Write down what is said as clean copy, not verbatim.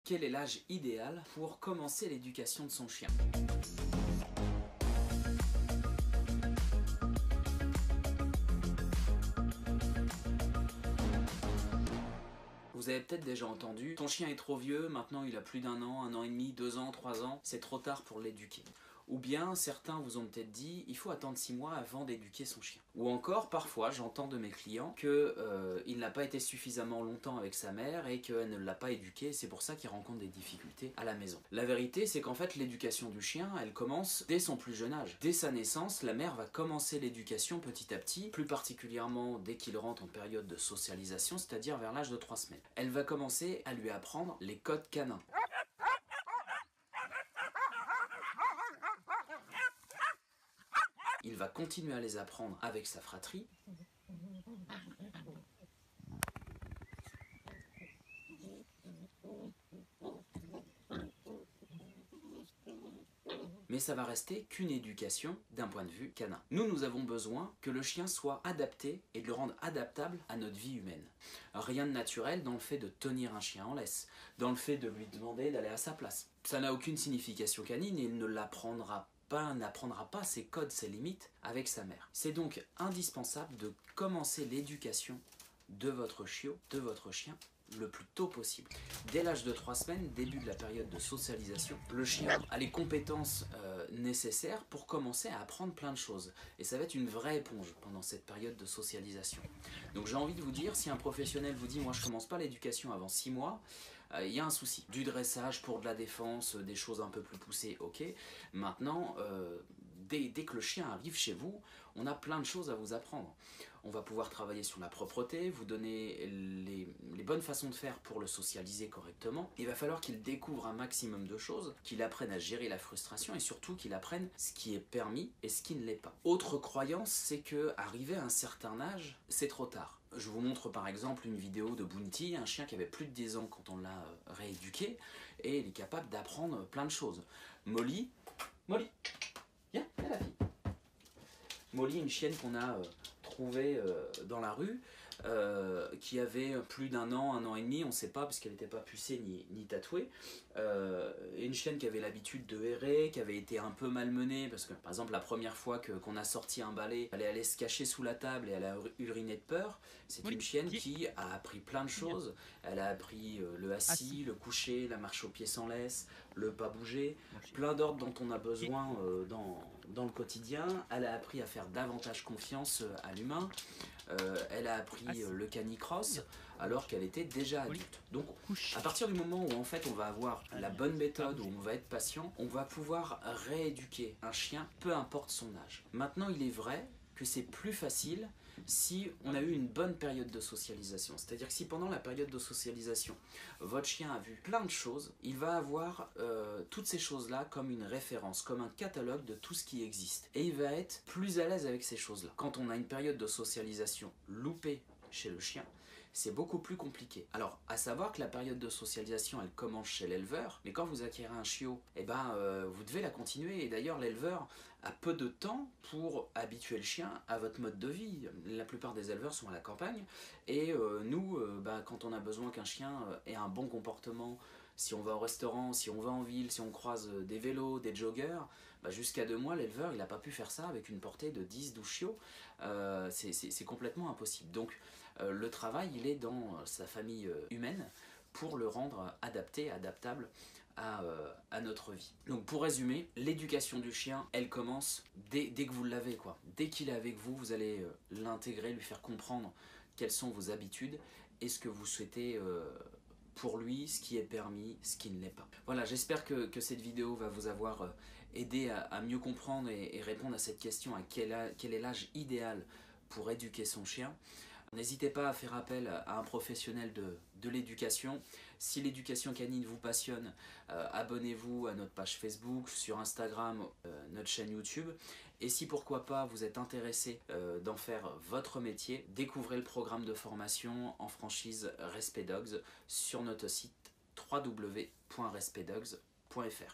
Quel est l'âge idéal pour commencer l'éducation de son chien? Vous avez peut-être déjà entendu, ton chien est trop vieux, maintenant il a plus d'un an et demi, 2 ans, 3 ans, c'est trop tard pour l'éduquer. Ou bien certains vous ont peut-être dit, il faut attendre 6 mois avant d'éduquer son chien. Ou encore, parfois, j'entends de mes clients qu'il n'a pas été suffisamment longtemps avec sa mère et qu'elle ne l'a pas éduqué, c'est pour ça qu'il rencontre des difficultés à la maison. La vérité, c'est qu'en fait, l'éducation du chien, elle commence dès son plus jeune âge. Dès sa naissance, la mère va commencer l'éducation petit à petit, plus particulièrement dès qu'il rentre en période de socialisation, c'est-à-dire vers l'âge de 3 semaines. Elle va commencer à lui apprendre les codes canins. Il va continuer à les apprendre avec sa fratrie. Mais ça va rester qu'une éducation d'un point de vue canin. Nous avons besoin que le chien soit adapté et de le rendre adaptable à notre vie humaine. Rien de naturel dans le fait de tenir un chien en laisse, dans le fait de lui demander d'aller à sa place. Ça n'a aucune signification canine et il ne n'apprendra pas ses codes, ses limites avec sa mère. C'est donc indispensable de commencer l'éducation de votre chiot, de votre chien, le plus tôt possible. Dès l'âge de 3 semaines, début de la période de socialisation, le chien a les compétences nécessaires pour commencer à apprendre plein de choses. Et ça va être une vraie éponge pendant cette période de socialisation. Donc j'ai envie de vous dire, si un professionnel vous dit « moi je commence pas l'éducation avant 6 mois », il y a un souci. Du dressage pour de la défense, des choses un peu plus poussées, ok. Maintenant, dès que le chien arrive chez vous, on a plein de choses à vous apprendre. On va pouvoir travailler sur la propreté, vous donner les bonnes façons de faire pour le socialiser correctement. Il va falloir qu'il découvre un maximum de choses, qu'il apprenne à gérer la frustration et surtout qu'il apprenne ce qui est permis et ce qui ne l'est pas. Autre croyance, c'est que arrivé à un certain âge, c'est trop tard. Je vous montre par exemple une vidéo de Bounty, un chien qui avait plus de 10 ans quand on l'a rééduqué, et il est capable d'apprendre plein de choses. Molly, viens la fille. Molly, une chienne qu'on a trouvée dans la rue, qui avait plus d'un an et demi, on ne sait pas parce qu'elle n'était pas pucée ni tatouée, et une chienne qui avait l'habitude de errer, qui avait été un peu malmenée parce que par exemple la première fois qu'on a sorti un balai, elle allait se cacher sous la table et elle a uriné de peur. C'est une chienne qui a appris plein de choses. Elle a appris le assis, le coucher, la marche au pied sans laisse, le pas bouger, plein d'ordres dont on a besoin dans le quotidien. Elle a appris à faire davantage confiance à l'humain. Elle a appris le canicross alors qu'elle était déjà adulte. Donc à partir du moment où en fait on va avoir la bonne méthode, où on va être patient, on va pouvoir rééduquer un chien, peu importe son âge. Maintenant il est vrai que c'est plus facile si on a eu une bonne période de socialisation. C'est-à-dire que si pendant la période de socialisation, votre chien a vu plein de choses, il va avoir toutes ces choses-là comme une référence, comme un catalogue de tout ce qui existe. Et il va être plus à l'aise avec ces choses-là. Quand on a une période de socialisation loupée chez le chien, c'est beaucoup plus compliqué. Alors, à savoir que la période de socialisation, elle commence chez l'éleveur, mais quand vous acquérez un chiot, vous devez la continuer. Et d'ailleurs, l'éleveur a peu de temps pour habituer le chien à votre mode de vie. La plupart des éleveurs sont à la campagne, et nous, quand on a besoin qu'un chien ait un bon comportement, si on va au restaurant, si on va en ville, si on croise des vélos, des joggers, jusqu'à 2 mois, l'éleveur, il n'a pas pu faire ça avec une portée de 10-12 chiots. C'est complètement impossible. Donc, le travail, il est dans sa famille humaine pour le rendre adapté, adaptable à notre vie. Donc pour résumer, l'éducation du chien, elle commence dès que vous l'avez, quoi. Dès qu'il est avec vous, vous allez l'intégrer, lui faire comprendre quelles sont vos habitudes et ce que vous souhaitez pour lui, ce qui est permis, ce qui ne l'est pas. Voilà, j'espère que cette vidéo va vous avoir aidé à mieux comprendre et répondre à cette question, à quel est l'âge idéal pour éduquer son chien. N'hésitez pas à faire appel à un professionnel de l'éducation. Si l'éducation canine vous passionne, abonnez-vous à notre page Facebook, sur Instagram, notre chaîne YouTube. Et si pourquoi pas vous êtes intéressé d'en faire votre métier, découvrez le programme de formation en franchise Respect Dogs sur notre site www.respectdogs.fr.